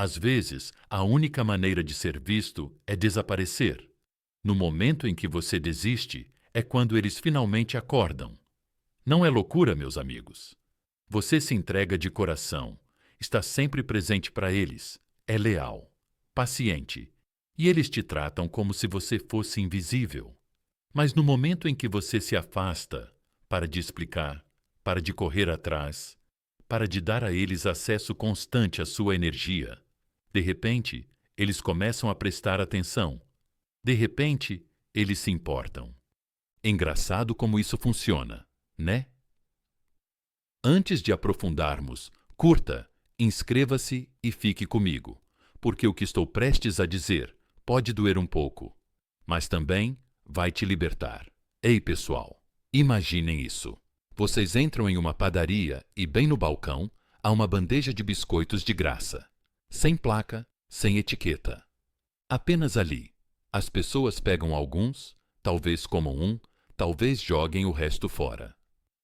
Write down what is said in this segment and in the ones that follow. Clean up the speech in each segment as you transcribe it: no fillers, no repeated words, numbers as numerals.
Às vezes, a única maneira de ser visto é desaparecer. No momento em que você desiste, é quando eles finalmente acordam. Não é loucura, meus amigos. Você se entrega de coração, está sempre presente para eles, é leal, paciente, e eles te tratam como se você fosse invisível. Mas no momento em que você se afasta, para de explicar, para de correr atrás, para de dar a eles acesso constante à sua energia, de repente, eles começam a prestar atenção. De repente, eles se importam. Engraçado como isso funciona, né? Antes de aprofundarmos, curta, inscreva-se e fique comigo, porque o que estou prestes a dizer pode doer um pouco, mas também vai te libertar. Ei, pessoal, imaginem isso. Vocês entram em uma padaria e, bem no balcão, há uma bandeja de biscoitos de graça. Sem placa, sem etiqueta. Apenas ali. As pessoas pegam alguns, talvez comam um, talvez joguem o resto fora.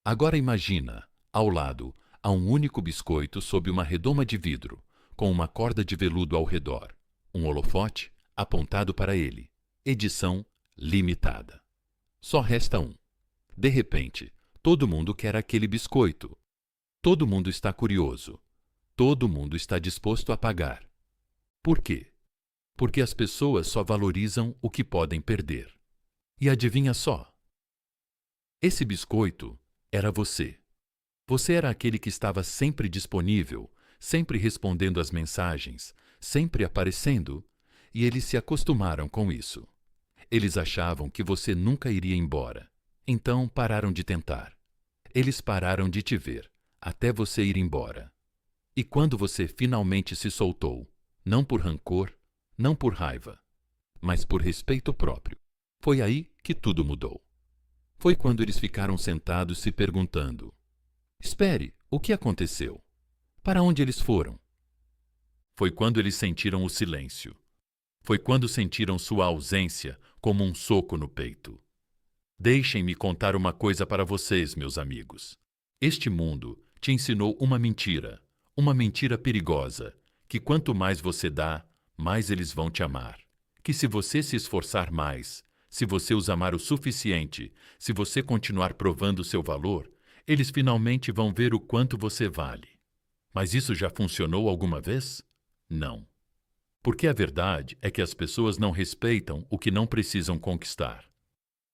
Agora imagina, ao lado, há um único biscoito sob uma redoma de vidro, com uma corda de veludo ao redor, um holofote apontado para ele. Edição limitada. Só resta um. De repente, todo mundo quer aquele biscoito. Todo mundo está curioso. Todo mundo está disposto a pagar. Por quê? Porque as pessoas só valorizam o que podem perder. E adivinha só? Esse biscoito era você. Você era aquele que estava sempre disponível, sempre respondendo às mensagens, sempre aparecendo, e eles se acostumaram com isso. Eles achavam que você nunca iria embora, então pararam de tentar. Eles pararam de te ver, até você ir embora. E quando você finalmente se soltou, não por rancor, não por raiva, mas por respeito próprio, foi aí que tudo mudou. Foi quando eles ficaram sentados se perguntando: espere, o que aconteceu? Para onde eles foram? Foi quando eles sentiram o silêncio. Foi quando sentiram sua ausência como um soco no peito. Deixem-me contar uma coisa para vocês, meus amigos. Este mundo te ensinou uma mentira perigosa, que quanto mais você dá, mais eles vão te amar. Que se você se esforçar mais, se você os amar o suficiente, se você continuar provando seu valor, eles finalmente vão ver o quanto você vale. Mas isso já funcionou alguma vez? Não. Porque a verdade é que as pessoas não respeitam o que não precisam conquistar.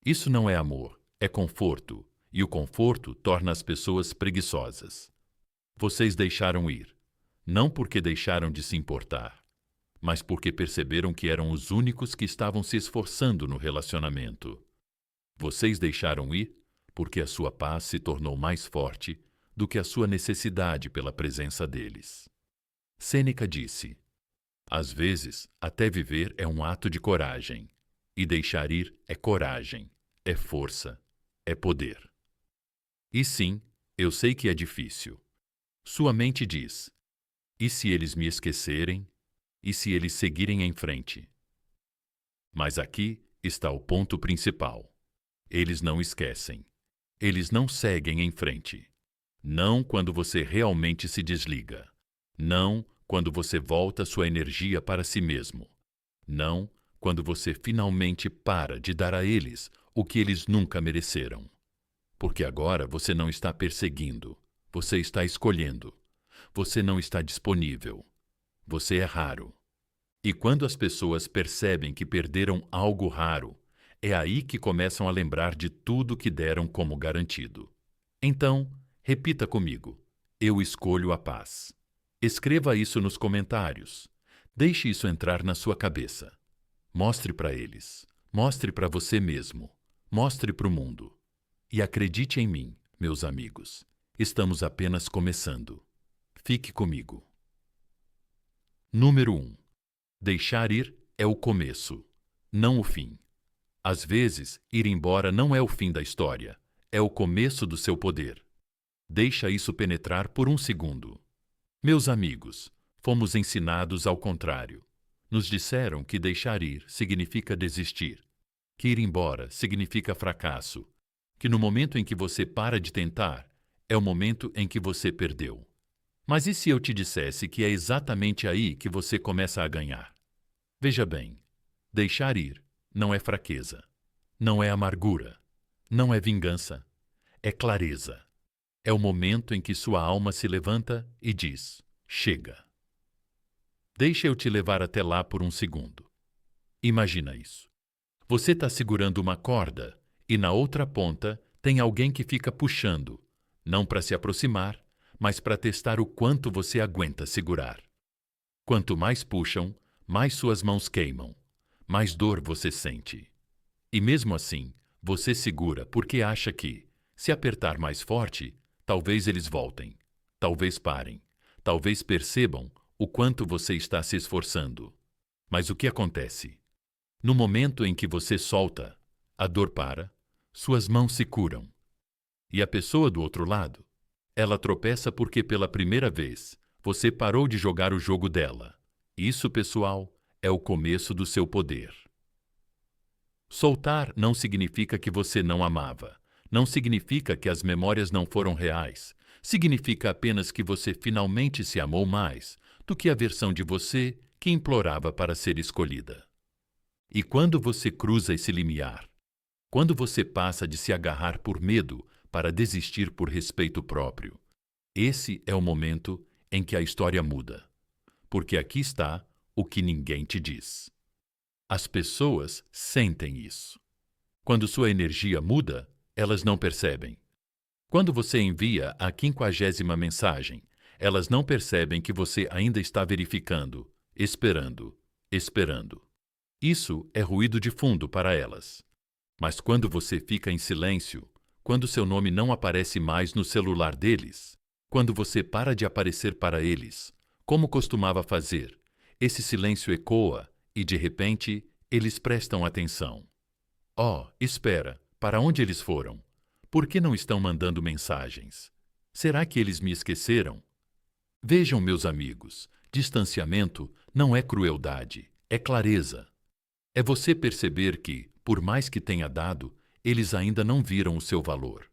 Isso não é amor, é conforto, e o conforto torna as pessoas preguiçosas. Vocês deixaram ir, não porque deixaram de se importar, mas porque perceberam que eram os únicos que estavam se esforçando no relacionamento. Vocês deixaram ir porque a sua paz se tornou mais forte do que a sua necessidade pela presença deles. Sêneca disse: às vezes, até viver é um ato de coragem, e deixar ir é coragem, é força, é poder. E sim, eu sei que é difícil. Sua mente diz: e se eles me esquecerem? E se eles seguirem em frente? Mas aqui está o ponto principal. Eles não esquecem. Eles não seguem em frente. Não quando você realmente se desliga. Não quando você volta sua energia para si mesmo. Não quando você finalmente para de dar a eles o que eles nunca mereceram. Porque agora você não está perseguindo, você está escolhendo. Você não está disponível. Você é raro. E quando as pessoas percebem que perderam algo raro, é aí que começam a lembrar de tudo que deram como garantido. Então, repita comigo: eu escolho a paz. Escreva isso nos comentários. Deixe isso entrar na sua cabeça. Mostre para eles. Mostre para você mesmo. Mostre para o mundo. E acredite em mim, meus amigos. Estamos apenas começando. Fique comigo. Número 1. Deixar ir é o começo, não o fim. Às vezes, ir embora não é o fim da história, é o começo do seu poder. Deixa isso penetrar por um segundo. Meus amigos, fomos ensinados ao contrário. Nos disseram que deixar ir significa desistir, que ir embora significa fracasso, que no momento em que você para de tentar, é o momento em que você perdeu. Mas e se eu te dissesse que é exatamente aí que você começa a ganhar? Veja bem, deixar ir não é fraqueza, não é amargura, não é vingança, é clareza. É o momento em que sua alma se levanta e diz: chega. Deixa eu te levar até lá por um segundo. Imagina isso. Você está segurando uma corda e na outra ponta tem alguém que fica puxando, não para se aproximar, mas para testar o quanto você aguenta segurar. Quanto mais puxam, mais suas mãos queimam, mais dor você sente. E mesmo assim, você segura porque acha que, se apertar mais forte, talvez eles voltem, talvez parem, talvez percebam o quanto você está se esforçando. Mas o que acontece? No momento em que você solta, a dor para, suas mãos se curam. E a pessoa do outro lado? Ela tropeça porque pela primeira vez você parou de jogar o jogo dela. Isso, pessoal, é o começo do seu poder. Soltar não significa que você não amava. Não significa que as memórias não foram reais. Significa apenas que você finalmente se amou mais do que a versão de você que implorava para ser escolhida. E quando você cruza esse limiar, quando você passa de se agarrar por medo para desistir por respeito próprio, esse é o momento em que a história muda. Porque aqui está o que ninguém te diz. As pessoas sentem isso. Quando sua energia muda, elas não percebem. Quando você envia a 50ª mensagem, elas não percebem que você ainda está verificando, esperando, esperando. Isso é ruído de fundo para elas. Mas quando você fica em silêncio, quando seu nome não aparece mais no celular deles, quando você para de aparecer para eles, como costumava fazer, esse silêncio ecoa e, de repente, eles prestam atenção. Oh, espera, para onde eles foram? Por que não estão mandando mensagens? Será que eles me esqueceram? Vejam, meus amigos, distanciamento não é crueldade, é clareza. É você perceber que, por mais que tenha dado, eles ainda não viram o seu valor.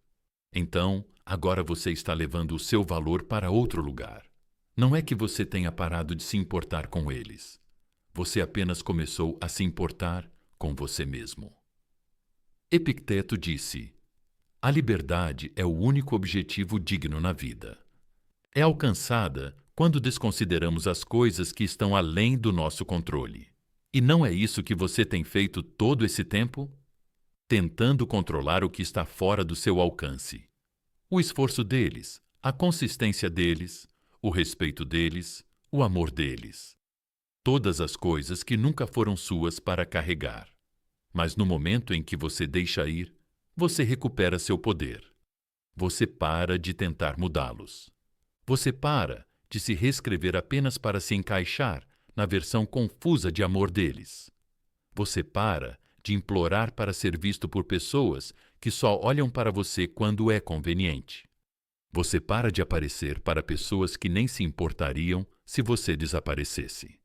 Então, agora você está levando o seu valor para outro lugar. Não é que você tenha parado de se importar com eles. Você apenas começou a se importar com você mesmo. Epicteto disse: a liberdade é o único objetivo digno na vida. É alcançada quando desconsideramos as coisas que estão além do nosso controle. E não é isso que você tem feito todo esse tempo? Tentando controlar o que está fora do seu alcance. O esforço deles, a consistência deles, o respeito deles, o amor deles. Todas as coisas que nunca foram suas para carregar. Mas no momento em que você deixa ir, você recupera seu poder. Você para de tentar mudá-los. Você para de se reescrever apenas para se encaixar na versão confusa de amor deles. Você para de implorar para ser visto por pessoas que só olham para você quando é conveniente. Você para de aparecer para pessoas que nem se importariam se você desaparecesse.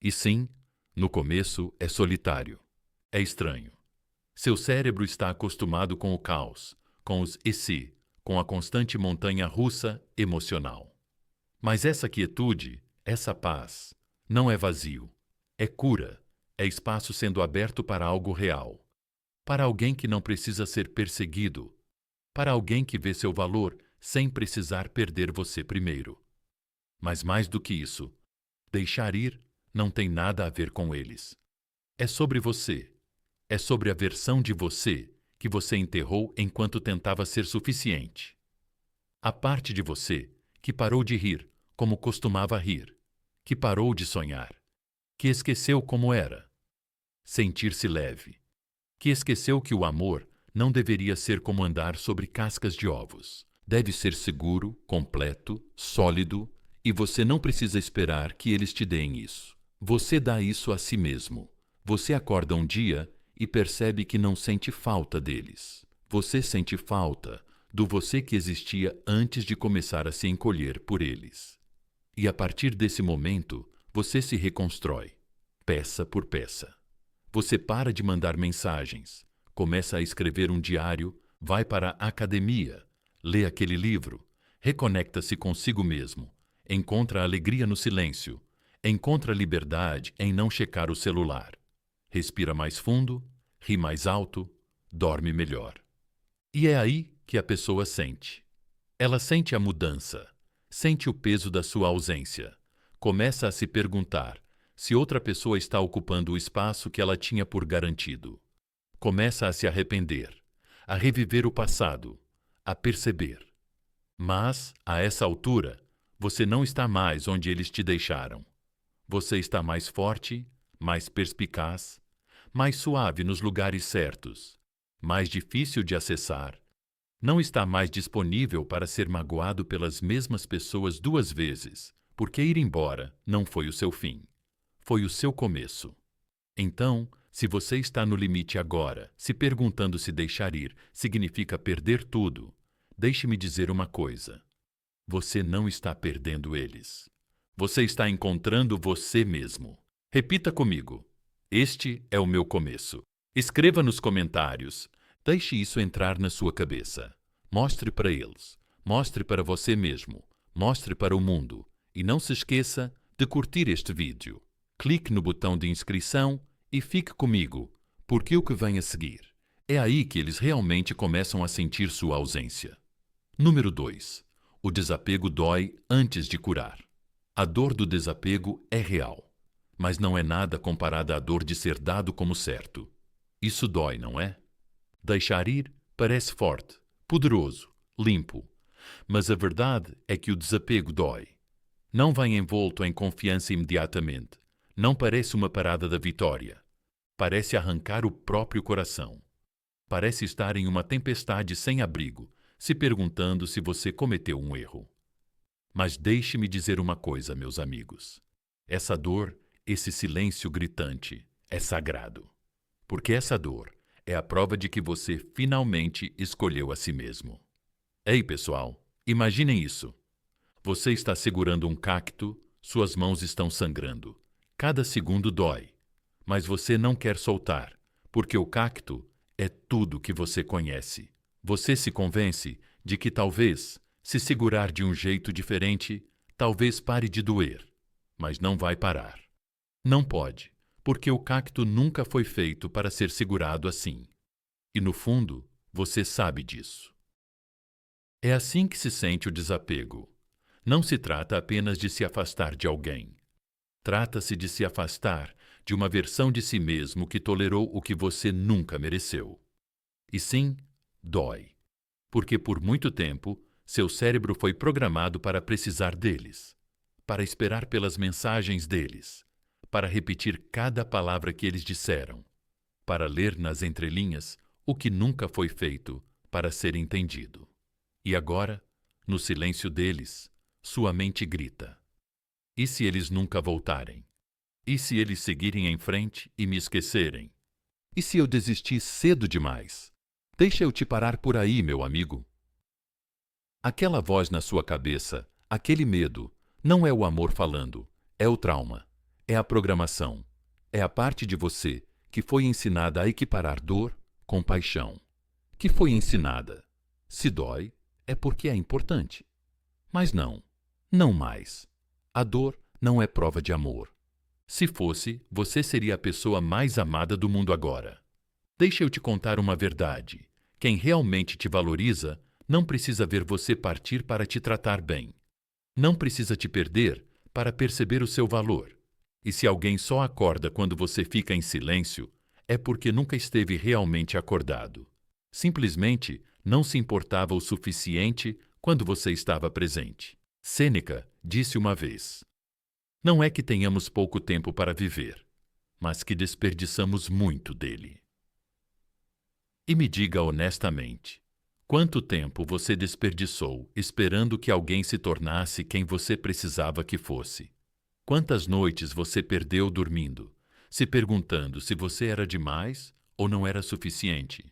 E sim, no começo é solitário. É estranho. Seu cérebro está acostumado com o caos, com os e se, com a constante montanha-russa emocional. Mas essa quietude, essa paz, não é vazio. É cura, é espaço sendo aberto para algo real. Para alguém que não precisa ser perseguido. Para alguém que vê seu valor sem precisar perder você primeiro. Mas mais do que isso, deixar ir não tem nada a ver com eles. É sobre você. É sobre a versão de você que você enterrou enquanto tentava ser suficiente. A parte de você que parou de rir como costumava rir, que parou de sonhar, que esqueceu como era. Sentir-se leve, que esqueceu que o amor não deveria ser como andar sobre cascas de ovos. Deve ser seguro, completo, sólido, e você não precisa esperar que eles te deem isso. Você dá isso a si mesmo. Você acorda um dia e percebe que não sente falta deles. Você sente falta do você que existia antes de começar a se encolher por eles. E a partir desse momento, você se reconstrói, peça por peça. Você para de mandar mensagens, começa a escrever um diário, vai para a academia, lê aquele livro, reconecta-se consigo mesmo, Encontra alegria no silêncio. Encontra liberdade em não checar o celular. Respira mais fundo, ri mais alto, dorme melhor. E é aí que a pessoa sente. Ela sente a mudança, sente o peso da sua ausência. Começa a se perguntar se outra pessoa está ocupando o espaço que ela tinha por garantido. Começa a se arrepender, a reviver o passado, a perceber. Mas, a essa altura, você não está mais onde eles te deixaram. Você está mais forte, mais perspicaz, mais suave nos lugares certos, mais difícil de acessar. Não está mais disponível para ser magoado pelas mesmas pessoas 2 vezes, porque ir embora não foi o seu fim. Foi o seu começo. Então, se você está no limite agora, se perguntando se deixar ir significa perder tudo, deixe-me dizer uma coisa. Você não está perdendo eles. Você está encontrando você mesmo. Repita comigo. Este é o meu começo. Escreva nos comentários. Deixe isso entrar na sua cabeça. Mostre para eles. Mostre para você mesmo. Mostre para o mundo. E não se esqueça de curtir este vídeo. Clique no botão de inscrição e fique comigo, porque o que vem a seguir é aí que eles realmente começam a sentir sua ausência. Número 2. O desapego dói antes de curar. A dor do desapego é real, mas não é nada comparada à dor de ser dado como certo. Isso dói, não é? Deixar ir parece forte, poderoso, limpo, mas a verdade é que o desapego dói. Não vem envolto em confiança imediatamente. Não parece uma parada da vitória. Parece arrancar o próprio coração. Parece estar em uma tempestade sem abrigo, se perguntando se você cometeu um erro. Mas deixe-me dizer uma coisa, meus amigos. Essa dor, esse silêncio gritante, é sagrado. Porque essa dor é a prova de que você finalmente escolheu a si mesmo. Ei, pessoal, imaginem isso. Você está segurando um cacto, suas mãos estão sangrando. Cada segundo dói, mas você não quer soltar, porque o cacto é tudo que você conhece. Você se convence de que talvez, se segurar de um jeito diferente, talvez pare de doer, mas não vai parar. Não pode, porque o cacto nunca foi feito para ser segurado assim. E no fundo, você sabe disso. É assim que se sente o desapego. Não se trata apenas de se afastar de alguém. Trata-se de se afastar de uma versão de si mesmo que tolerou o que você nunca mereceu. E sim, dói. Porque por muito tempo, seu cérebro foi programado para precisar deles, para esperar pelas mensagens deles, para repetir cada palavra que eles disseram, para ler nas entrelinhas o que nunca foi feito para ser entendido. E agora, no silêncio deles, sua mente grita. E se eles nunca voltarem? E se eles seguirem em frente e me esquecerem? E se eu desistir cedo demais? Deixa eu te parar por aí, meu amigo. Aquela voz na sua cabeça, aquele medo, não é o amor falando, é o trauma, é a programação, é a parte de você que foi ensinada a equiparar dor com paixão. Que foi ensinada. Se dói, é porque é importante. Mas não, não mais. A dor não é prova de amor. Se fosse, você seria a pessoa mais amada do mundo agora. Deixa eu te contar uma verdade. Quem realmente te valoriza não precisa ver você partir para te tratar bem. Não precisa te perder para perceber o seu valor. E se alguém só acorda quando você fica em silêncio, é porque nunca esteve realmente acordado. Simplesmente não se importava o suficiente quando você estava presente. Sêneca disse uma vez: não é que tenhamos pouco tempo para viver, mas que desperdiçamos muito dele. E me diga honestamente, quanto tempo você desperdiçou esperando que alguém se tornasse quem você precisava que fosse? Quantas noites você perdeu dormindo, se perguntando se você era demais ou não era suficiente?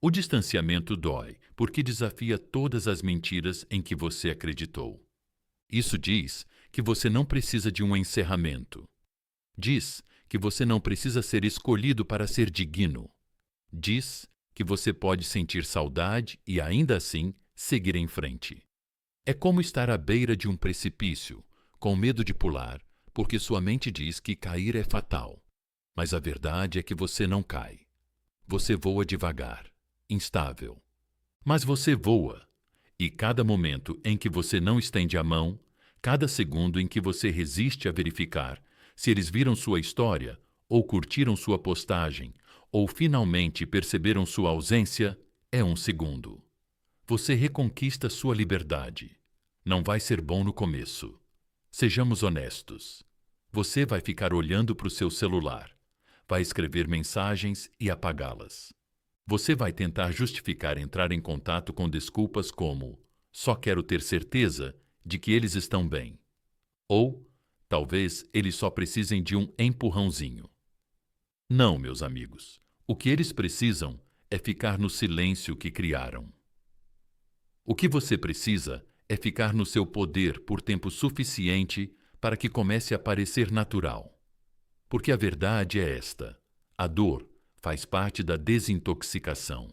O distanciamento dói porque desafia todas as mentiras em que você acreditou. Isso diz que você não precisa de um encerramento. Diz que você não precisa ser escolhido para ser digno. Diz que você pode sentir saudade e ainda assim seguir em frente. É como estar à beira de um precipício, com medo de pular, porque sua mente diz que cair é fatal. Mas a verdade é que você não cai. Você voa devagar, instável. Mas você voa, e cada momento em que você não estende a mão, cada segundo em que você resiste a verificar se eles viram sua história, ou curtiram sua postagem, ou finalmente perceberam sua ausência, é um segundo. Você reconquista sua liberdade. Não vai ser bom no começo. Sejamos honestos. Você vai ficar olhando para o seu celular, vai escrever mensagens e apagá-las. Você vai tentar justificar entrar em contato com desculpas como só quero ter certeza de que eles estão bem. Ou talvez eles só precisem de um empurrãozinho. Não, meus amigos. O que eles precisam é ficar no silêncio que criaram. O que você precisa é ficar no seu poder por tempo suficiente para que comece a parecer natural. Porque a verdade é esta: a dor faz parte da desintoxicação.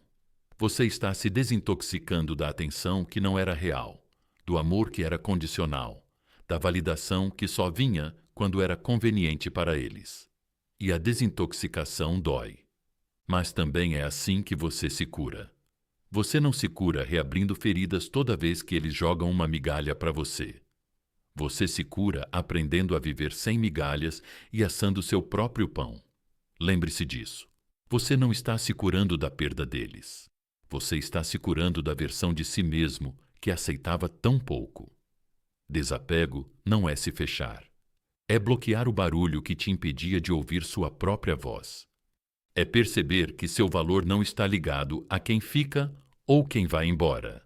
Você está se desintoxicando da atenção que não era real, do amor que era condicional, da validação que só vinha quando era conveniente para eles. E a desintoxicação dói. Mas também é assim que você se cura. Você não se cura reabrindo feridas toda vez que eles jogam uma migalha para você. Você se cura aprendendo a viver sem migalhas e assando seu próprio pão. Lembre-se disso. Você não está se curando da perda deles. Você está se curando da versão de si mesmo que aceitava tão pouco. Desapego não é se fechar. É bloquear o barulho que te impedia de ouvir sua própria voz. É perceber que seu valor não está ligado a quem fica ou quem vai embora.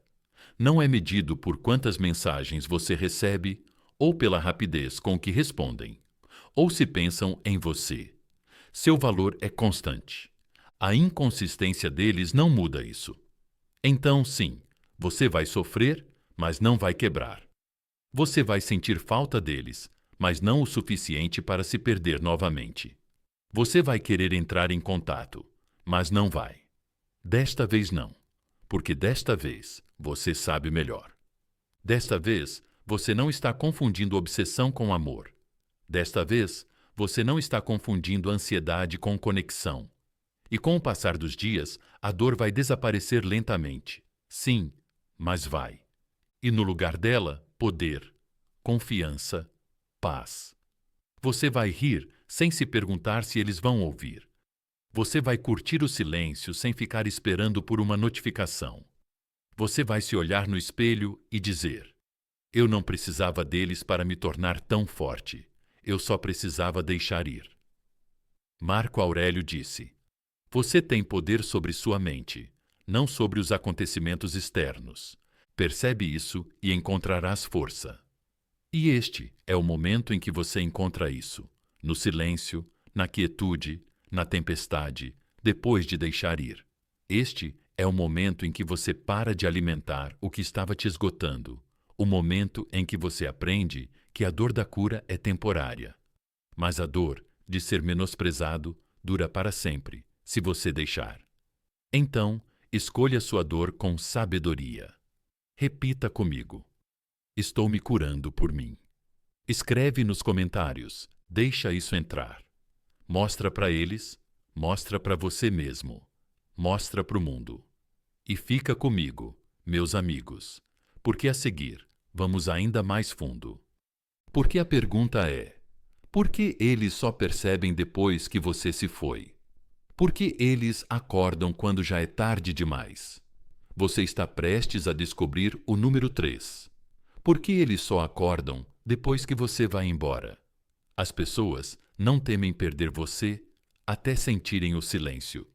Não é medido por quantas mensagens você recebe ou pela rapidez com que respondem, ou se pensam em você. Seu valor é constante. A inconsistência deles não muda isso. Então, sim, você vai sofrer, mas não vai quebrar. Você vai sentir falta deles, mas não o suficiente para se perder novamente. Você vai querer entrar em contato, mas não vai. Desta vez não, porque desta vez você sabe melhor. Desta vez, você não está confundindo obsessão com amor. Desta vez, você não está confundindo ansiedade com conexão. E com o passar dos dias, a dor vai desaparecer lentamente. Sim, mas vai. E no lugar dela, poder, confiança, paz. Você vai rir sem se perguntar se eles vão ouvir. Você vai curtir o silêncio sem ficar esperando por uma notificação. Você vai se olhar no espelho e dizer: eu não precisava deles para me tornar tão forte. Eu só precisava deixar ir. Marco Aurélio disse: você tem poder sobre sua mente, não sobre os acontecimentos externos. Percebe isso e encontrarás força. E este é o momento em que você encontra isso, no silêncio, na quietude, na tempestade, depois de deixar ir. Este é o momento em que você para de alimentar o que estava te esgotando, o momento em que você aprende que a dor da cura é temporária. Mas a dor de ser menosprezado dura para sempre, se você deixar. Então, escolha sua dor com sabedoria. Repita comigo: estou me curando por mim. Escreve nos comentários, deixa isso entrar. Mostra para eles, mostra para você mesmo, mostra para o mundo. E fica comigo, meus amigos, porque a seguir vamos ainda mais fundo. Porque a pergunta é: por que eles só percebem depois que você se foi? Por que eles acordam quando já é tarde demais? Você está prestes a descobrir o número 3. Por que eles só acordam depois que você vai embora? As pessoas não temem perder você até sentirem o silêncio.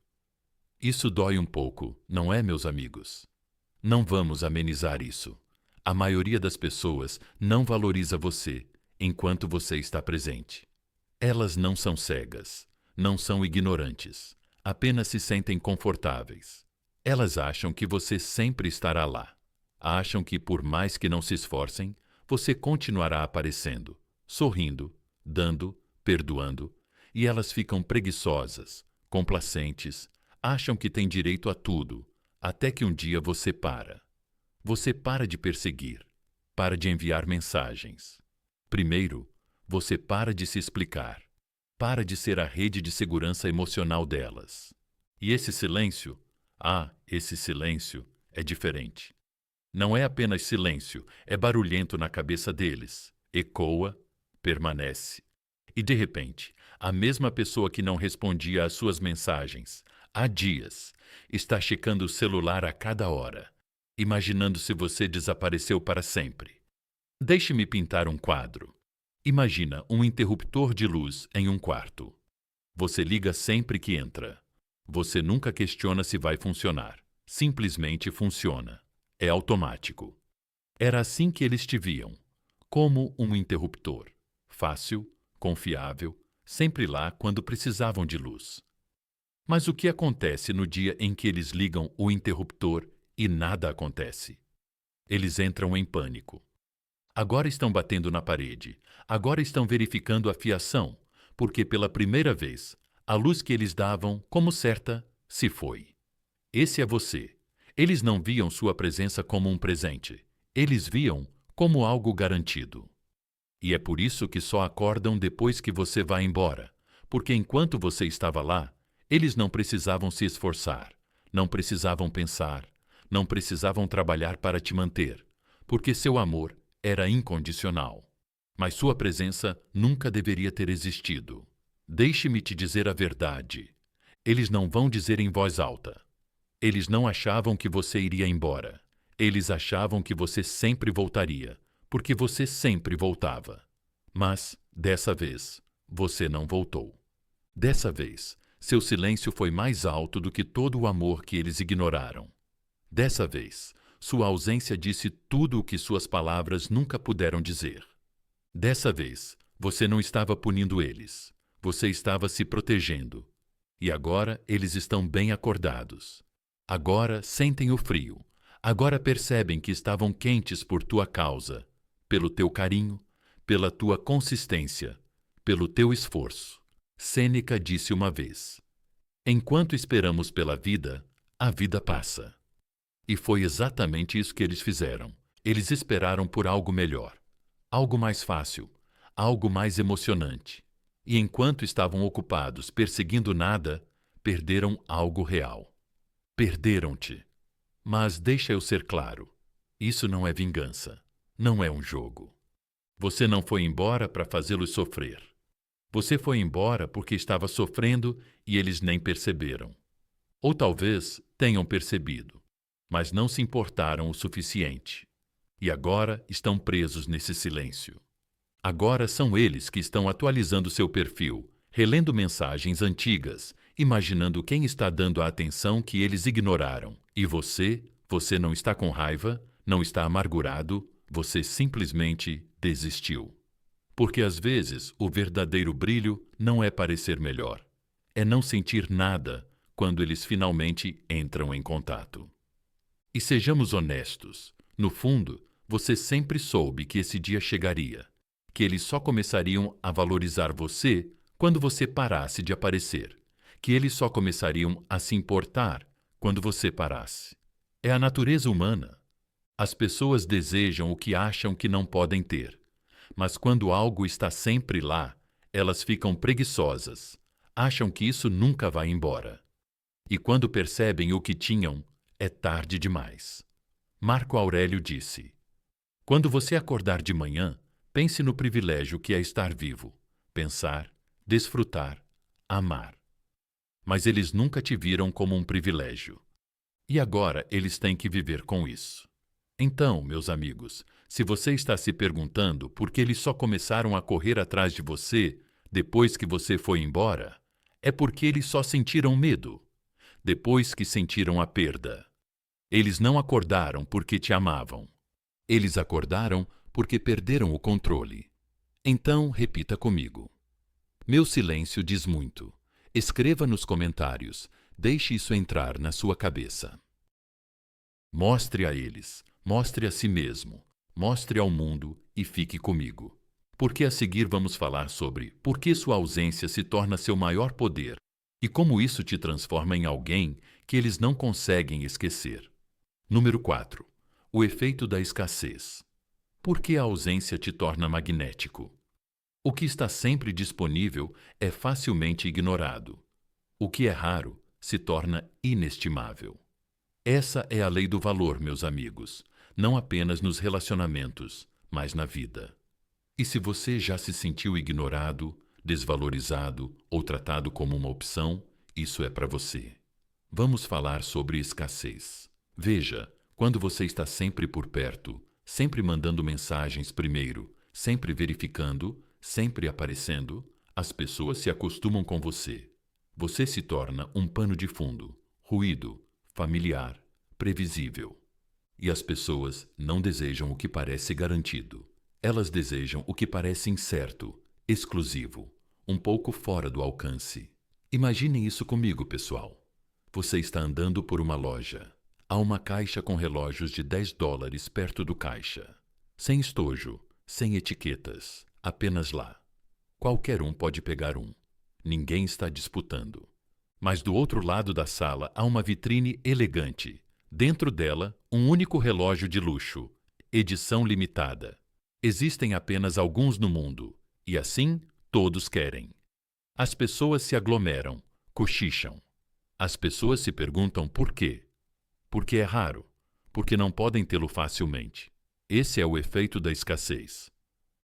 Isso dói um pouco, não é, meus amigos? Não vamos amenizar isso. A maioria das pessoas não valoriza você enquanto você está presente. Elas não são cegas, não são ignorantes, apenas se sentem confortáveis. Elas acham que você sempre estará lá. Acham que, por mais que não se esforcem, você continuará aparecendo, sorrindo, dando, perdoando, e elas ficam preguiçosas, complacentes, acham que têm direito a tudo, até que um dia você para. Você para de perseguir. para de enviar mensagens. Primeiro, você para de se explicar. Para de ser a rede de segurança emocional delas. E esse silêncio, esse silêncio é diferente. Não é apenas silêncio, é barulhento na cabeça deles. Ecoa, permanece. E de repente, a mesma pessoa que não respondia às suas mensagens há dias está checando o celular a cada hora, imaginando se você desapareceu para sempre. Deixe-me pintar um quadro. Imagina um interruptor de luz em um quarto. Você liga sempre que entra. Você nunca questiona se vai funcionar. Simplesmente funciona. É automático. Era assim que eles te viam, como um interruptor. Fácil, confiável, sempre lá quando precisavam de luz. Mas o que acontece no dia em que eles ligam o interruptor e nada acontece? Eles entram em pânico. Agora estão batendo na parede. Agora estão verificando a fiação, porque pela primeira vez, a luz que eles davam como certa se foi. Esse é você. Eles não viam sua presença como um presente. Eles viam como algo garantido. E é por isso que só acordam depois que você vai embora, porque enquanto você estava lá, eles não precisavam se esforçar, não precisavam pensar, não precisavam trabalhar para te manter, porque seu amor era incondicional. Mas sua presença nunca deveria ter existido. Deixe-me te dizer a verdade. Eles não vão dizer em voz alta. Eles não achavam que você iria embora. Eles achavam que você sempre voltaria, porque você sempre voltava. Mas, dessa vez, você não voltou. Dessa vez, seu silêncio foi mais alto do que todo o amor que eles ignoraram. Dessa vez, sua ausência disse tudo o que suas palavras nunca puderam dizer. Dessa vez, você não estava punindo eles. Você estava se protegendo. E agora eles estão bem acordados. Agora sentem o frio. Agora percebem que estavam quentes por tua causa, pelo teu carinho, pela tua consistência, pelo teu esforço. Sêneca disse uma vez: enquanto esperamos pela vida, a vida passa. E foi exatamente isso que eles fizeram. Eles esperaram por algo melhor, algo mais fácil, algo mais emocionante. E enquanto estavam ocupados perseguindo nada, perderam algo real. Perderam-te. Mas deixa eu ser claro, isso não é vingança, não é um jogo. Você não foi embora para fazê-los sofrer. Você foi embora porque estava sofrendo e eles nem perceberam. Ou talvez tenham percebido, mas não se importaram o suficiente. E agora estão presos nesse silêncio. Agora são eles que estão atualizando seu perfil, relendo mensagens antigas, imaginando quem está dando a atenção que eles ignoraram. E você não está com raiva, não está amargurado, você simplesmente desistiu. Porque às vezes o verdadeiro brilho não é parecer melhor, é não sentir nada quando eles finalmente entram em contato. E sejamos honestos, no fundo, você sempre soube que esse dia chegaria, que eles só começariam a valorizar você quando você parasse de aparecer, que eles só começariam a se importar quando você parasse. É a natureza humana. As pessoas desejam o que acham que não podem ter, mas quando algo está sempre lá, elas ficam preguiçosas, acham que isso nunca vai embora. E quando percebem o que tinham, é tarde demais. Marco Aurélio disse: quando você acordar de manhã, pense no privilégio que é estar vivo, pensar, desfrutar, amar. Mas eles nunca te viram como um privilégio. E agora eles têm que viver com isso. Então, meus amigos, se você está se perguntando por que eles só começaram a correr atrás de você depois que você foi embora, é porque eles só sentiram medo, depois que sentiram a perda. Eles não acordaram porque te amavam. Eles acordaram porque perderam o controle. Então, repita comigo. Meu silêncio diz muito. Escreva nos comentários. Deixe isso entrar na sua cabeça. Mostre a eles, mostre a si mesmo, mostre ao mundo e fique comigo. Porque a seguir vamos falar sobre por que sua ausência se torna seu maior poder e como isso te transforma em alguém que eles não conseguem esquecer. Número 4. O efeito da escassez. Por que a ausência te torna magnético? O que está sempre disponível é facilmente ignorado. O que é raro se torna inestimável. Essa é a lei do valor, meus amigos, não apenas nos relacionamentos, mas na vida. E se você já se sentiu ignorado, desvalorizado ou tratado como uma opção, isso é para você. Vamos falar sobre escassez. Veja, quando você está sempre por perto, sempre mandando mensagens primeiro, sempre verificando, sempre aparecendo, as pessoas se acostumam com você. Você se torna um pano de fundo, ruído, familiar, previsível. E as pessoas não desejam o que parece garantido. Elas desejam o que parece incerto, exclusivo, um pouco fora do alcance. Imaginem isso comigo, pessoal. Você está andando por uma loja. Há uma caixa com relógios de $10 perto do caixa. Sem estojo, sem etiquetas, apenas lá. Qualquer um pode pegar um. Ninguém está disputando. Mas do outro lado da sala há uma vitrine elegante. Dentro dela, um único relógio de luxo, edição limitada. Existem apenas alguns no mundo, e assim todos querem. As pessoas se aglomeram, cochicham. As pessoas se perguntam por quê. Porque é raro, porque não podem tê-lo facilmente. Esse é o efeito da escassez.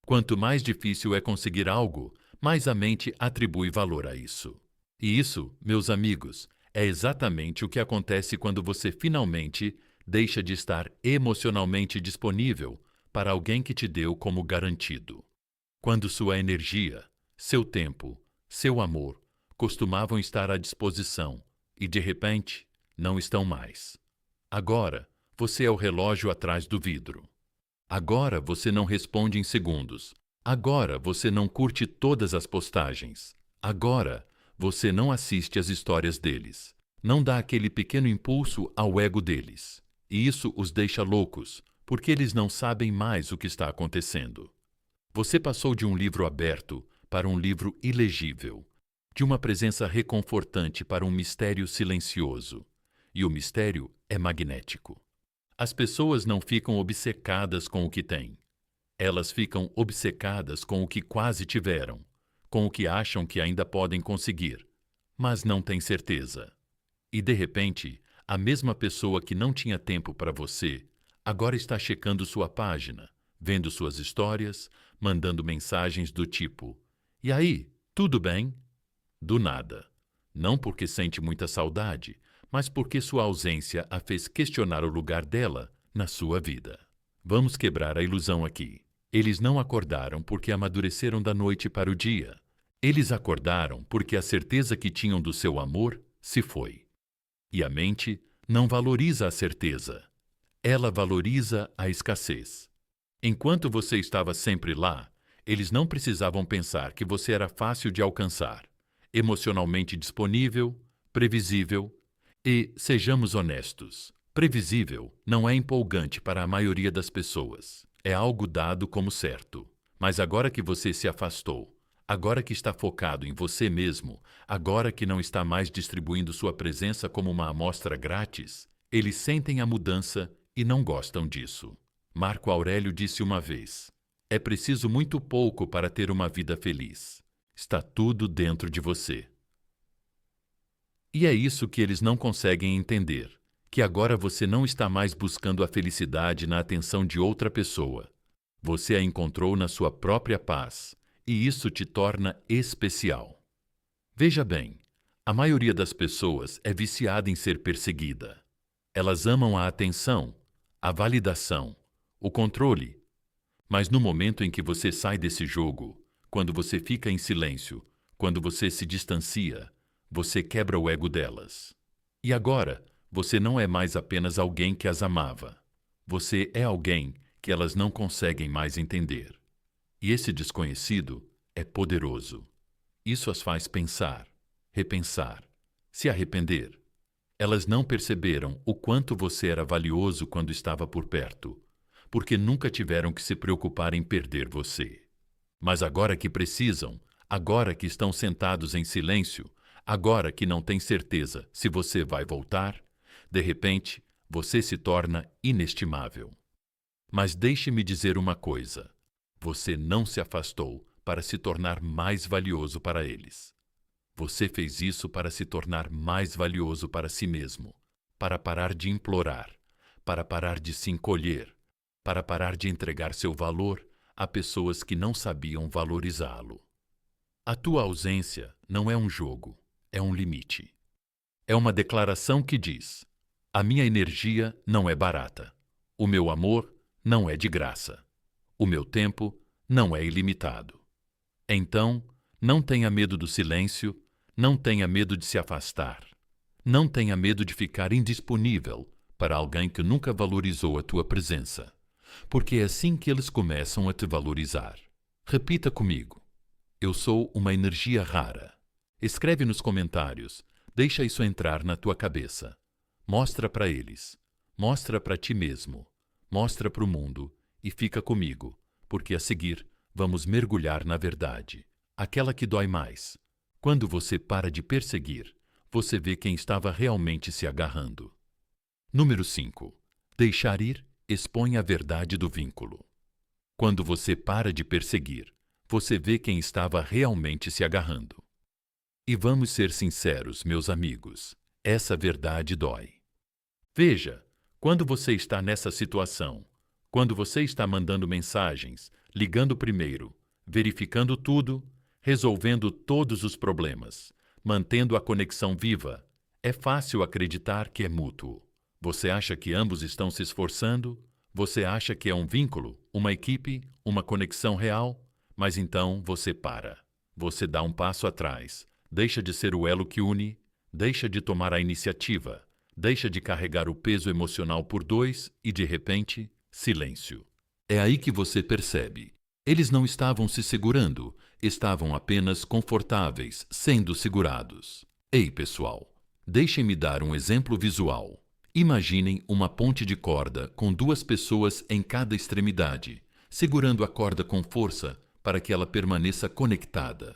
Quanto mais difícil é conseguir algo, mais a mente atribui valor a isso. E isso, meus amigos, é exatamente o que acontece quando você finalmente deixa de estar emocionalmente disponível para alguém que te deu como garantido. Quando sua energia, seu tempo, seu amor costumavam estar à disposição e, de repente, não estão mais. Agora, você é o relógio atrás do vidro. Agora você não responde em segundos. Agora você não curte todas as postagens. Agora você não assiste às histórias deles. Não dá aquele pequeno impulso ao ego deles. E isso os deixa loucos, porque eles não sabem mais o que está acontecendo. Você passou de um livro aberto para um livro ilegível, de uma presença reconfortante para um mistério silencioso. E o mistério é magnético. As pessoas não ficam obcecadas com o que têm. Elas ficam obcecadas com o que quase tiveram, com o que acham que ainda podem conseguir, mas não têm certeza. E, de repente, a mesma pessoa que não tinha tempo para você, agora está checando sua página, vendo suas histórias, mandando mensagens do tipo: "E aí, tudo bem?" Do nada. Não porque sente muita saudade, mas porque sua ausência a fez questionar o lugar dela na sua vida. Vamos quebrar a ilusão aqui. Eles não acordaram porque amadureceram da noite para o dia. Eles acordaram porque a certeza que tinham do seu amor se foi. E a mente não valoriza a certeza. Ela valoriza a escassez. Enquanto você estava sempre lá, eles não precisavam pensar que você era fácil de alcançar, emocionalmente disponível, previsível e, sejamos honestos, previsível não é empolgante para a maioria das pessoas. É algo dado como certo. Mas agora que você se afastou, agora que está focado em você mesmo, agora que não está mais distribuindo sua presença como uma amostra grátis, eles sentem a mudança e não gostam disso. Marco Aurélio disse uma vez: "É preciso muito pouco para ter uma vida feliz. Está tudo dentro de você." E é isso que eles não conseguem entender, que agora você não está mais buscando a felicidade na atenção de outra pessoa. Você a encontrou na sua própria paz, e isso te torna especial. Veja bem, a maioria das pessoas é viciada em ser perseguida. Elas amam a atenção, a validação, o controle. Mas no momento em que você sai desse jogo, quando você fica em silêncio, quando você se distancia, você quebra o ego delas. E agora, você não é mais apenas alguém que as amava. Você é alguém que elas não conseguem mais entender. E esse desconhecido é poderoso. Isso as faz pensar, repensar, se arrepender. Elas não perceberam o quanto você era valioso quando estava por perto, porque nunca tiveram que se preocupar em perder você. Mas agora que precisam, agora que estão sentados em silêncio, agora que não têm certeza se você vai voltar, de repente, você se torna inestimável. Mas deixe-me dizer uma coisa: você não se afastou para se tornar mais valioso para eles. Você fez isso para se tornar mais valioso para si mesmo, para parar de implorar, para parar de se encolher, para parar de entregar seu valor a pessoas que não sabiam valorizá-lo. A tua ausência não é um jogo, é um limite. É uma declaração que diz: a minha energia não é barata, o meu amor não é de graça, o meu tempo não é ilimitado. Então, não tenha medo do silêncio, não tenha medo de se afastar, não tenha medo de ficar indisponível para alguém que nunca valorizou a tua presença, porque é assim que eles começam a te valorizar. Repita comigo: eu sou uma energia rara. Escreve nos comentários, deixa isso entrar na tua cabeça. Mostra para eles, mostra para ti mesmo, mostra para o mundo e fica comigo, porque a seguir vamos mergulhar na verdade, aquela que dói mais. Quando você para de perseguir, você vê quem estava realmente se agarrando. Número 5. Deixar ir expõe a verdade do vínculo. Quando você para de perseguir, você vê quem estava realmente se agarrando. E vamos ser sinceros, meus amigos, essa verdade dói. Veja, quando você está nessa situação, quando você está mandando mensagens, ligando primeiro, verificando tudo, resolvendo todos os problemas, mantendo a conexão viva, é fácil acreditar que é mútuo. Você acha que ambos estão se esforçando? Você acha que é um vínculo, uma equipe, uma conexão real? Mas então você para. Você dá um passo atrás, deixa de ser o elo que une, deixa de tomar a iniciativa, deixa de carregar o peso emocional por dois e, de repente, silêncio. É aí que você percebe. Eles não estavam se segurando, estavam apenas confortáveis, sendo segurados. Ei, pessoal, deixem-me dar um exemplo visual. Imaginem uma ponte de corda com duas pessoas em cada extremidade, segurando a corda com força para que ela permaneça conectada.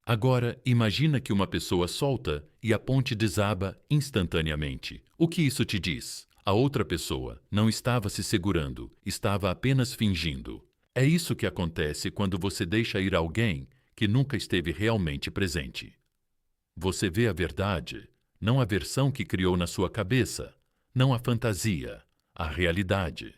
Agora, imagina que uma pessoa solta e a ponte desaba instantaneamente. O que isso te diz? A outra pessoa não estava se segurando, estava apenas fingindo. É isso que acontece quando você deixa ir alguém que nunca esteve realmente presente. Você vê a verdade, não a versão que criou na sua cabeça, não a fantasia, a realidade.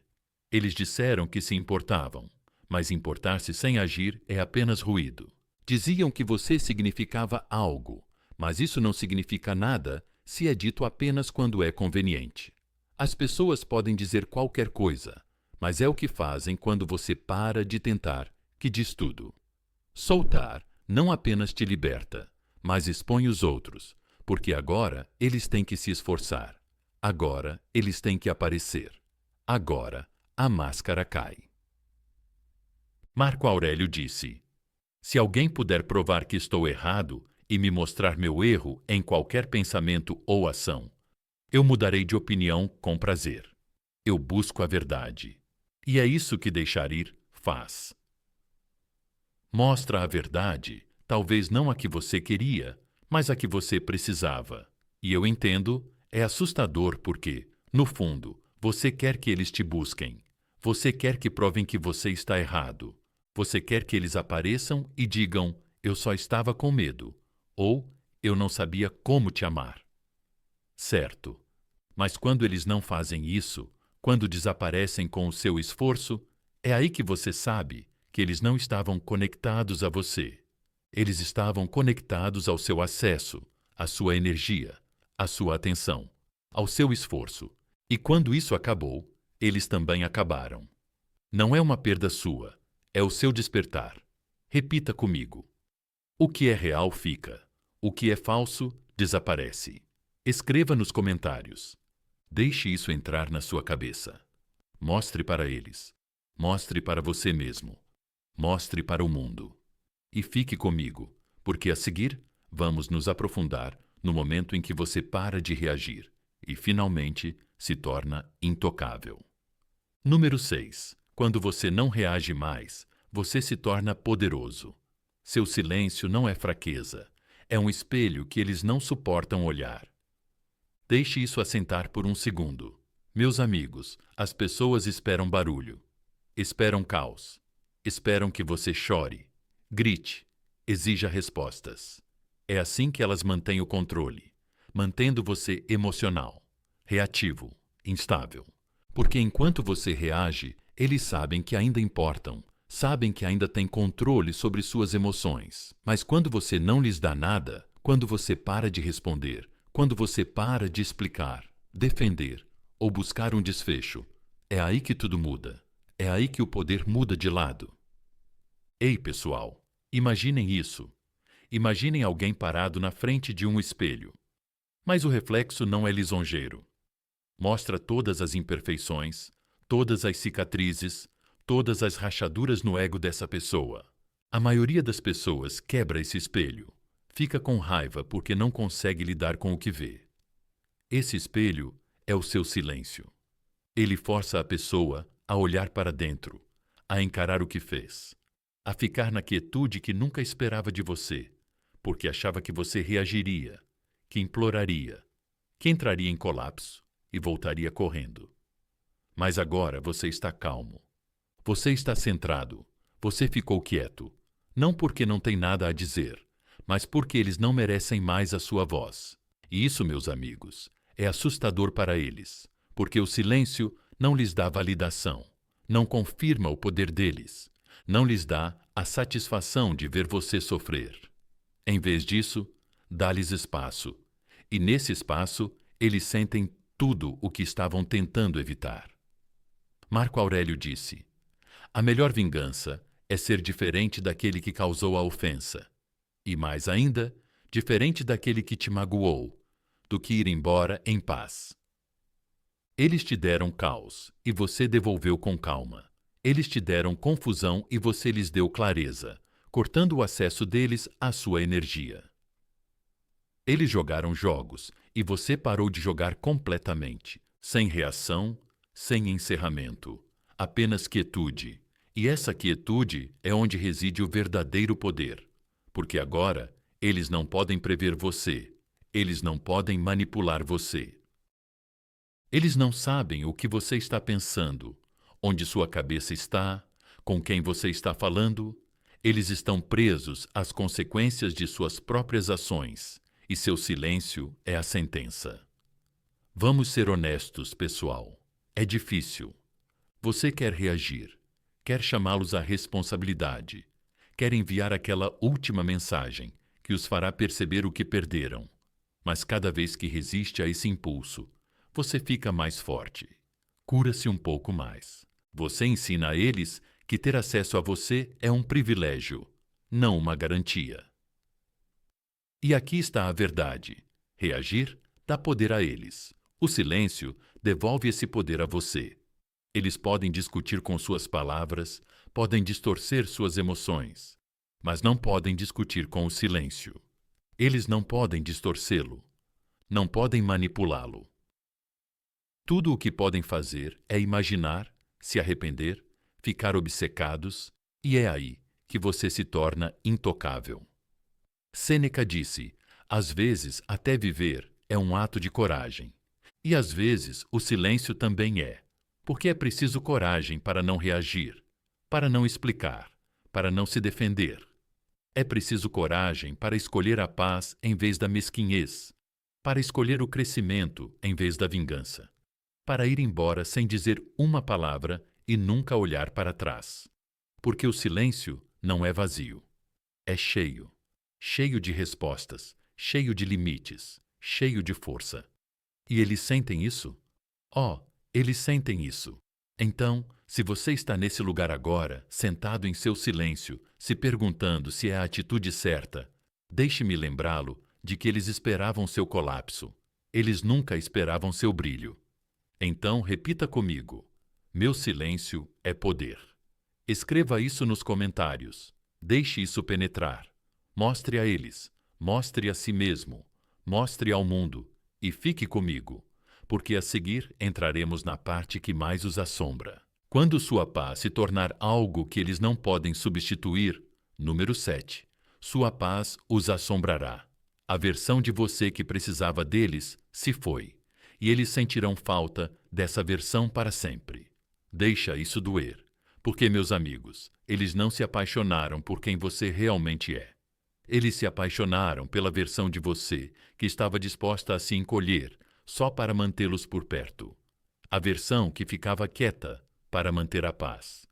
Eles disseram que se importavam, mas importar-se sem agir é apenas ruído. Diziam que você significava algo, mas isso não significa nada se é dito apenas quando é conveniente. As pessoas podem dizer qualquer coisa, mas é o que fazem quando você para de tentar, que diz tudo. Soltar não apenas te liberta, mas expõe os outros, porque agora eles têm que se esforçar. Agora eles têm que aparecer. Agora a máscara cai. Marco Aurélio disse: se alguém puder provar que estou errado e me mostrar meu erro em qualquer pensamento ou ação, eu mudarei de opinião com prazer. Eu busco a verdade. E é isso que deixar ir faz. Mostra a verdade, talvez não a que você queria, mas a que você precisava. E eu entendo, é assustador porque, no fundo, você quer que eles te busquem. Você quer que provem que você está errado. Você quer que eles apareçam e digam: eu só estava com medo, ou eu não sabia como te amar. Certo. Mas quando eles não fazem isso, quando desaparecem com o seu esforço, é aí que você sabe que eles não estavam conectados a você. Eles estavam conectados ao seu acesso, à sua energia, à sua atenção, ao seu esforço. E quando isso acabou, eles também acabaram. Não é uma perda sua, é o seu despertar. Repita comigo. O que é real fica. O que é falso desaparece. Escreva nos comentários. Deixe isso entrar na sua cabeça. Mostre para eles. Mostre para você mesmo. Mostre para o mundo. E fique comigo, porque a seguir vamos nos aprofundar no momento em que você para de reagir e finalmente se torna intocável. Número 6. Quando você não reage mais, você se torna poderoso. Seu silêncio não é fraqueza, é um espelho que eles não suportam olhar. Deixe isso assentar por um segundo. Meus amigos, as pessoas esperam barulho, esperam caos, esperam que você chore, grite, exija respostas. É assim que elas mantêm o controle, mantendo você emocional, reativo, instável. Porque enquanto você reage, eles sabem que ainda importam, sabem que ainda têm controle sobre suas emoções. Mas quando você não lhes dá nada, quando você para de responder, quando você para de explicar, defender ou buscar um desfecho, é aí que tudo muda. É aí que o poder muda de lado. Ei, pessoal, imaginem isso. Imaginem alguém parado na frente de um espelho. Mas o reflexo não é lisonjeiro. Mostra todas as imperfeições, todas as cicatrizes, todas as rachaduras no ego dessa pessoa. A maioria das pessoas quebra esse espelho, fica com raiva porque não consegue lidar com o que vê. Esse espelho é o seu silêncio. Ele força a pessoa a olhar para dentro, a encarar o que fez, a ficar na quietude que nunca esperava de você, porque achava que você reagiria, que imploraria, que entraria em colapso e voltaria correndo. Mas agora você está calmo. Você está centrado. Você ficou quieto. Não porque não tem nada a dizer, mas porque eles não merecem mais a sua voz. E isso, meus amigos, é assustador para eles, porque o silêncio não lhes dá validação, não confirma o poder deles, não lhes dá a satisfação de ver você sofrer. Em vez disso, dá-lhes espaço. E nesse espaço, eles sentem tudo o que estavam tentando evitar. Marco Aurélio disse: a melhor vingança é ser diferente daquele que causou a ofensa, e mais ainda, diferente daquele que te magoou, do que ir embora em paz. Eles te deram caos, e você devolveu com calma. Eles te deram confusão e você lhes deu clareza, cortando o acesso deles à sua energia. Eles jogaram jogos, e você parou de jogar completamente, sem reação, sem encerramento, apenas quietude. E essa quietude é onde reside o verdadeiro poder, porque agora eles não podem prever você, eles não podem manipular você. Eles não sabem o que você está pensando, onde sua cabeça está, com quem você está falando. Eles estão presos às consequências de suas próprias ações, e seu silêncio é a sentença. Vamos ser honestos, pessoal. É difícil. Você quer reagir, quer chamá-los à responsabilidade, quer enviar aquela última mensagem que os fará perceber o que perderam. Mas cada vez que resiste a esse impulso, você fica mais forte. Cura-se um pouco mais. Você ensina a eles que ter acesso a você é um privilégio, não uma garantia. E aqui está a verdade. Reagir dá poder a eles. O silêncio devolve esse poder a você. Eles podem discutir com suas palavras, podem distorcer suas emoções, mas não podem discutir com o silêncio. Eles não podem distorcê-lo, não podem manipulá-lo. Tudo o que podem fazer é imaginar, se arrepender, ficar obcecados, e é aí que você se torna intocável. Sêneca disse: às vezes até viver é um ato de coragem. E às vezes o silêncio também é, porque é preciso coragem para não reagir, para não explicar, para não se defender. É preciso coragem para escolher a paz em vez da mesquinhez, para escolher o crescimento em vez da vingança, para ir embora sem dizer uma palavra e nunca olhar para trás. Porque o silêncio não é vazio, é cheio, cheio de respostas, cheio de limites, cheio de força. E eles sentem isso? Oh, eles sentem isso. Então, se você está nesse lugar agora, sentado em seu silêncio, se perguntando se é a atitude certa, deixe-me lembrá-lo de que eles esperavam seu colapso. Eles nunca esperavam seu brilho. Então, repita comigo: meu silêncio é poder. Escreva isso nos comentários. Deixe isso penetrar. Mostre a eles, mostre a si mesmo, mostre ao mundo e fique comigo, porque a seguir entraremos na parte que mais os assombra. Quando sua paz se tornar algo que eles não podem substituir, número 7, sua paz os assombrará. A versão de você que precisava deles se foi, e eles sentirão falta dessa versão para sempre. Deixa isso doer, porque, meus amigos, eles não se apaixonaram por quem você realmente é. Eles se apaixonaram pela versão de você que estava disposta a se encolher só para mantê-los por perto. A versão que ficava quieta para manter a paz.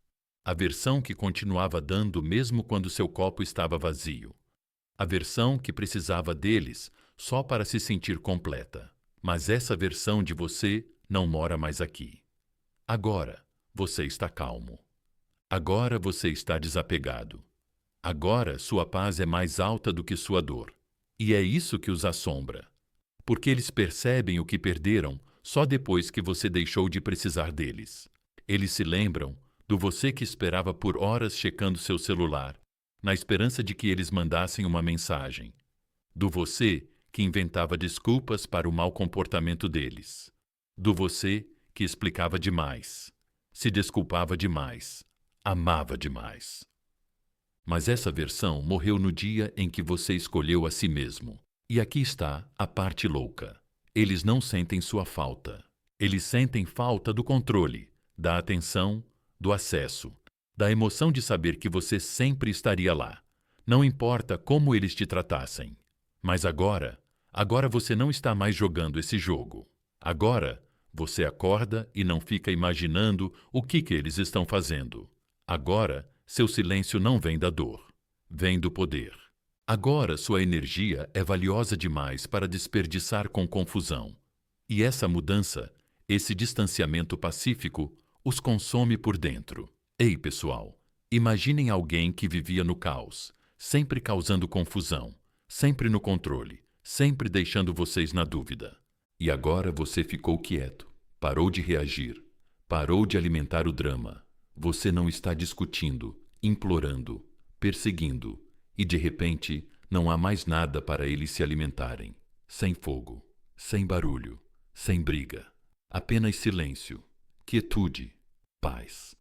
A versão que continuava dando mesmo quando seu copo estava vazio. A versão que precisava deles só para se sentir completa. Mas essa versão de você não mora mais aqui. Agora você está calmo. Agora você está desapegado. Agora sua paz é mais alta do que sua dor. E é isso que os assombra. Porque eles percebem o que perderam só depois que você deixou de precisar deles. Eles se lembram do você que esperava por horas checando seu celular, na esperança de que eles mandassem uma mensagem. Do você que inventava desculpas para o mau comportamento deles. Do você que explicava demais, se desculpava demais, amava demais. Mas essa versão morreu no dia em que você escolheu a si mesmo. E aqui está a parte louca. Eles não sentem sua falta. Eles sentem falta do controle, da atenção, do acesso, da emoção de saber que você sempre estaria lá. Não importa como eles te tratassem. Mas agora você não está mais jogando esse jogo. Agora, você acorda e não fica imaginando o que eles estão fazendo. Agora, seu silêncio não vem da dor, vem do poder. Agora sua energia é valiosa demais para desperdiçar com confusão. E essa mudança, esse distanciamento pacífico, os consome por dentro. Ei, pessoal, imaginem alguém que vivia no caos, sempre causando confusão, sempre no controle, sempre deixando vocês na dúvida. E agora você ficou quieto, parou de reagir, parou de alimentar o drama. Você não está discutindo, implorando, perseguindo, e de repente não há mais nada para eles se alimentarem. Sem fogo, sem barulho, sem briga. Apenas silêncio, quietude, paz.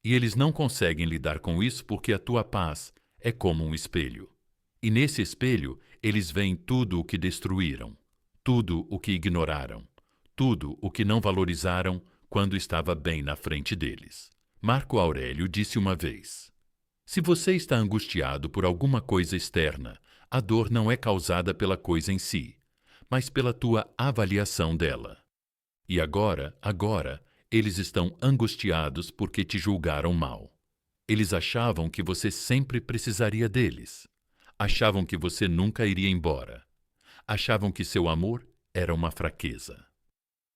E eles não conseguem lidar com isso porque a tua paz é como um espelho. E nesse espelho eles veem tudo o que destruíram, tudo o que ignoraram, tudo o que não valorizaram quando estava bem na frente deles. Marco Aurélio disse uma vez: se você está angustiado por alguma coisa externa, a dor não é causada pela coisa em si, mas pela tua avaliação dela. E agora, eles estão angustiados porque te julgaram mal. Eles achavam que você sempre precisaria deles. Achavam que você nunca iria embora. Achavam que seu amor era uma fraqueza.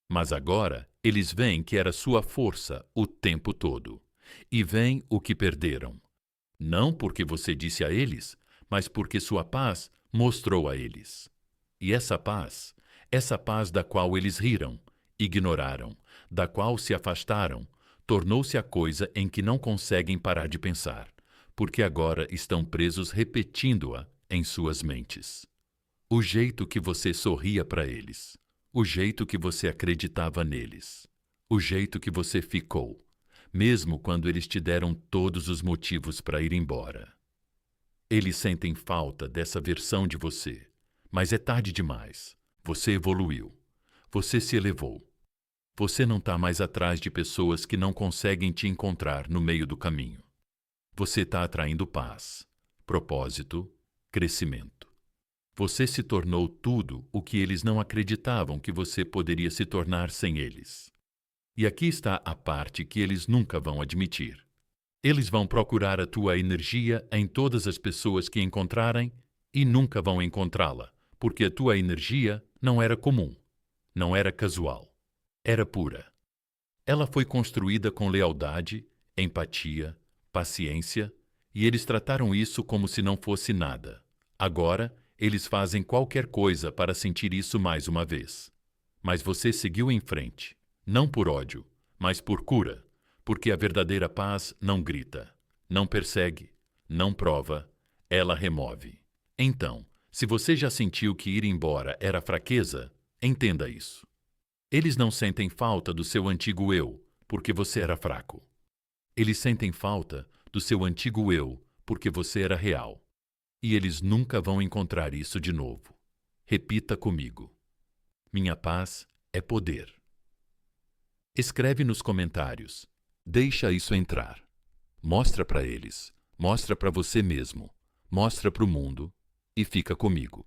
Mas agora eles veem que era sua força o tempo todo. E veem o que perderam. Não porque você disse a eles, mas porque sua paz mostrou a eles. E essa paz da qual eles riram, ignoraram, da qual se afastaram, tornou-se a coisa em que não conseguem parar de pensar, porque agora estão presos repetindo-a em suas mentes. O jeito que você sorria para eles, o jeito que você acreditava neles, o jeito que você ficou, mesmo quando eles te deram todos os motivos para ir embora. Eles sentem falta dessa versão de você, mas é tarde demais. Você evoluiu. Você se elevou. Você não está mais atrás de pessoas que não conseguem te encontrar no meio do caminho. Você está atraindo paz, propósito, crescimento. Você se tornou tudo o que eles não acreditavam que você poderia se tornar sem eles. E aqui está a parte que eles nunca vão admitir. Eles vão procurar a tua energia em todas as pessoas que encontrarem e nunca vão encontrá-la, porque a tua energia não era comum, não era casual, era pura. Ela foi construída com lealdade, empatia, paciência, e eles trataram isso como se não fosse nada. Agora, eles fazem qualquer coisa para sentir isso mais uma vez. Mas você seguiu em frente. Não por ódio, mas por cura, porque a verdadeira paz não grita, não persegue, não prova, ela remove. Então, se você já sentiu que ir embora era fraqueza, entenda isso. Eles não sentem falta do seu antigo eu, porque você era fraco. Eles sentem falta do seu antigo eu, porque você era real. E eles nunca vão encontrar isso de novo. Repita comigo. Minha paz é poder. Escreve nos comentários. Deixa isso entrar. Mostra para eles. Mostra para você mesmo. Mostra para o mundo. E fica comigo.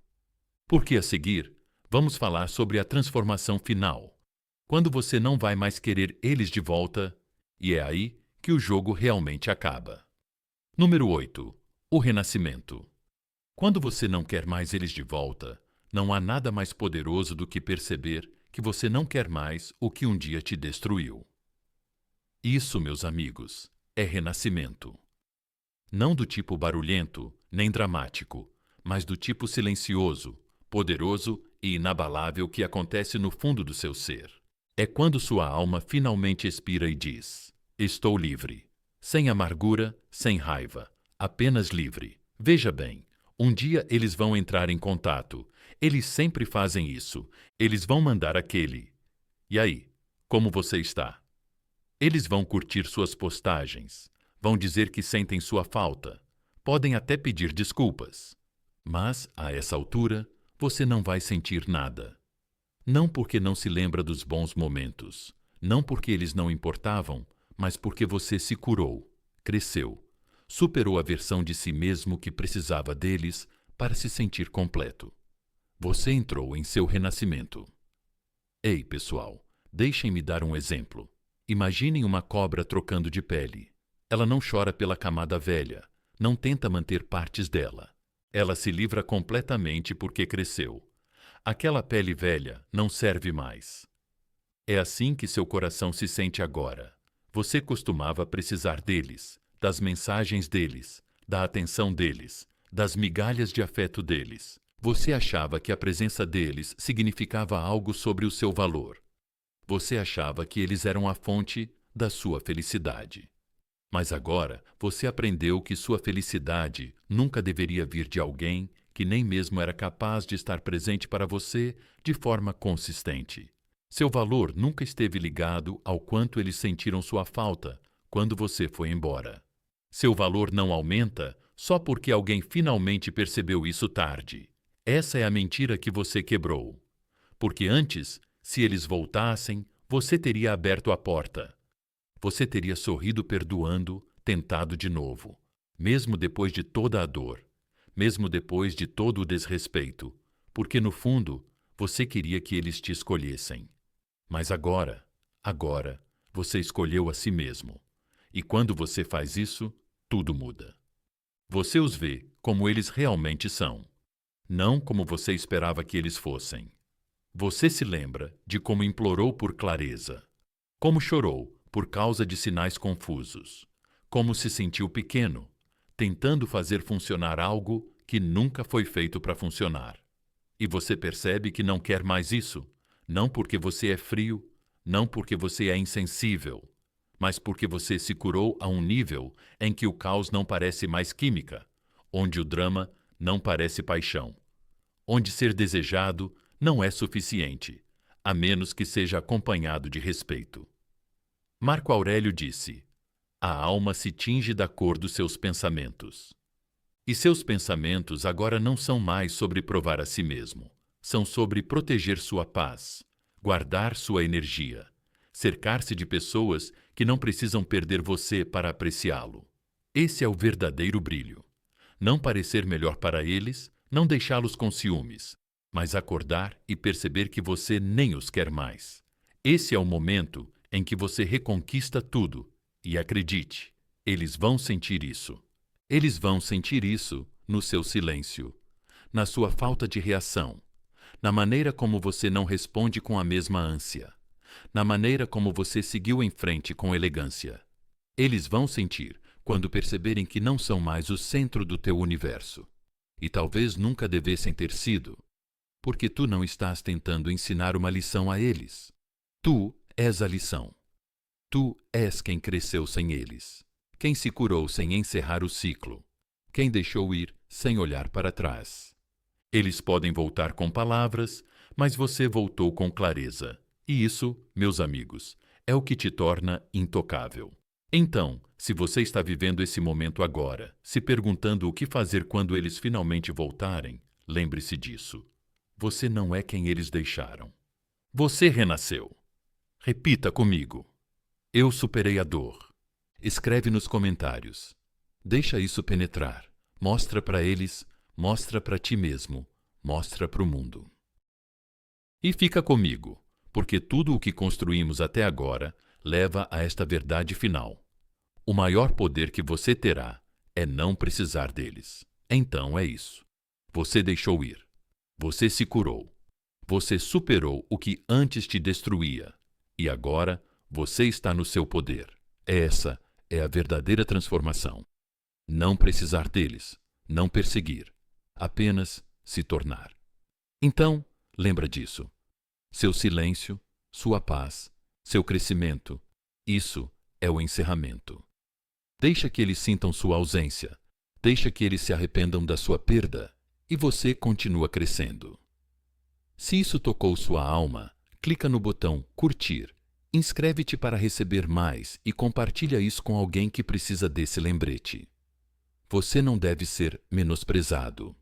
Porque a seguir, vamos falar sobre a transformação final. Quando você não vai mais querer eles de volta, e é aí que o jogo realmente acaba. Número 8. O renascimento. Quando você não quer mais eles de volta, não há nada mais poderoso do que perceber que você não quer mais o que um dia te destruiu. Isso, meus amigos, é renascimento. Não do tipo barulhento, nem dramático, mas do tipo silencioso, poderoso e inabalável que acontece no fundo do seu ser. É quando sua alma finalmente expira e diz: estou livre. Sem amargura, sem raiva, apenas livre. Veja bem, um dia eles vão entrar em contato. Eles sempre fazem isso. Eles vão mandar aquele. E aí, como você está? Eles vão curtir suas postagens. Vão dizer que sentem sua falta. Podem até pedir desculpas. Mas, a essa altura, você não vai sentir nada. Não porque não se lembra dos bons momentos. Não porque eles não importavam, mas porque você se curou, cresceu, superou a versão de si mesmo que precisava deles para se sentir completo. Você entrou em seu renascimento. Ei, pessoal, deixem-me dar um exemplo. Imaginem uma cobra trocando de pele. Ela não chora pela camada velha, não tenta manter partes dela. Ela se livra completamente porque cresceu. Aquela pele velha não serve mais. É assim que seu coração se sente agora. Você costumava precisar deles, das mensagens deles, da atenção deles, das migalhas de afeto deles. Você achava que a presença deles significava algo sobre o seu valor. Você achava que eles eram a fonte da sua felicidade. Mas agora você aprendeu que sua felicidade nunca deveria vir de alguém que nem mesmo era capaz de estar presente para você de forma consistente. Seu valor nunca esteve ligado ao quanto eles sentiram sua falta quando você foi embora. Seu valor não aumenta só porque alguém finalmente percebeu isso tarde. Essa é a mentira que você quebrou. Porque antes, se eles voltassem, você teria aberto a porta. Você teria sorrido perdoando, tentado de novo, mesmo depois de toda a dor, mesmo depois de todo o desrespeito, porque no fundo, você queria que eles te escolhessem. Mas agora, você escolheu a si mesmo. E quando você faz isso, tudo muda. Você os vê como eles realmente são, não como você esperava que eles fossem. Você se lembra de como implorou por clareza, como chorou por causa de sinais confusos, como se sentiu pequeno, tentando fazer funcionar algo que nunca foi feito para funcionar. E você percebe que não quer mais isso, não porque você é frio, não porque você é insensível, mas porque você se curou a um nível em que o caos não parece mais química, onde o drama não parece paixão, onde ser desejado não é suficiente, a menos que seja acompanhado de respeito. Marco Aurélio disse: a alma se tinge da cor dos seus pensamentos. E seus pensamentos agora não são mais sobre provar a si mesmo, são sobre proteger sua paz, guardar sua energia, cercar-se de pessoas que não precisam perder você para apreciá-lo. Esse é o verdadeiro brilho. Não parecer melhor para eles, não deixá-los com ciúmes, mas acordar e perceber que você nem os quer mais. Esse é o momento em que você reconquista tudo, e acredite, eles vão sentir isso. Eles vão sentir isso no seu silêncio, na sua falta de reação, na maneira como você não responde com a mesma ânsia, na maneira como você seguiu em frente com elegância. Eles vão sentir quando perceberem que não são mais o centro do teu universo. E talvez nunca devessem ter sido, porque tu não estás tentando ensinar uma lição a eles. Tu és a lição. Tu és quem cresceu sem eles, quem se curou sem encerrar o ciclo, quem deixou ir sem olhar para trás. Eles podem voltar com palavras, mas você voltou com clareza. E isso, meus amigos, é o que te torna intocável. Então, se você está vivendo esse momento agora, se perguntando o que fazer quando eles finalmente voltarem, lembre-se disso. Você não é quem eles deixaram. Você renasceu. Repita comigo. Eu superei a dor. Escreve nos comentários. Deixa isso penetrar. Mostra para eles, mostra para ti mesmo, mostra para o mundo. E fica comigo, porque tudo o que construímos até agora leva a esta verdade final. O maior poder que você terá é não precisar deles. Então é isso. Você deixou ir. Você se curou. Você superou o que antes te destruía. E agora você está no seu poder. Essa é a verdadeira transformação. Não precisar deles, não perseguir, apenas se tornar. Então, lembra disso. Seu silêncio, sua paz, seu crescimento, isso é o encerramento. Deixa que eles sintam sua ausência, deixa que eles se arrependam da sua perda e você continua crescendo. Se isso tocou sua alma, clica no botão curtir, inscreve-te para receber mais e compartilha isso com alguém que precisa desse lembrete. Você não deve ser menosprezado.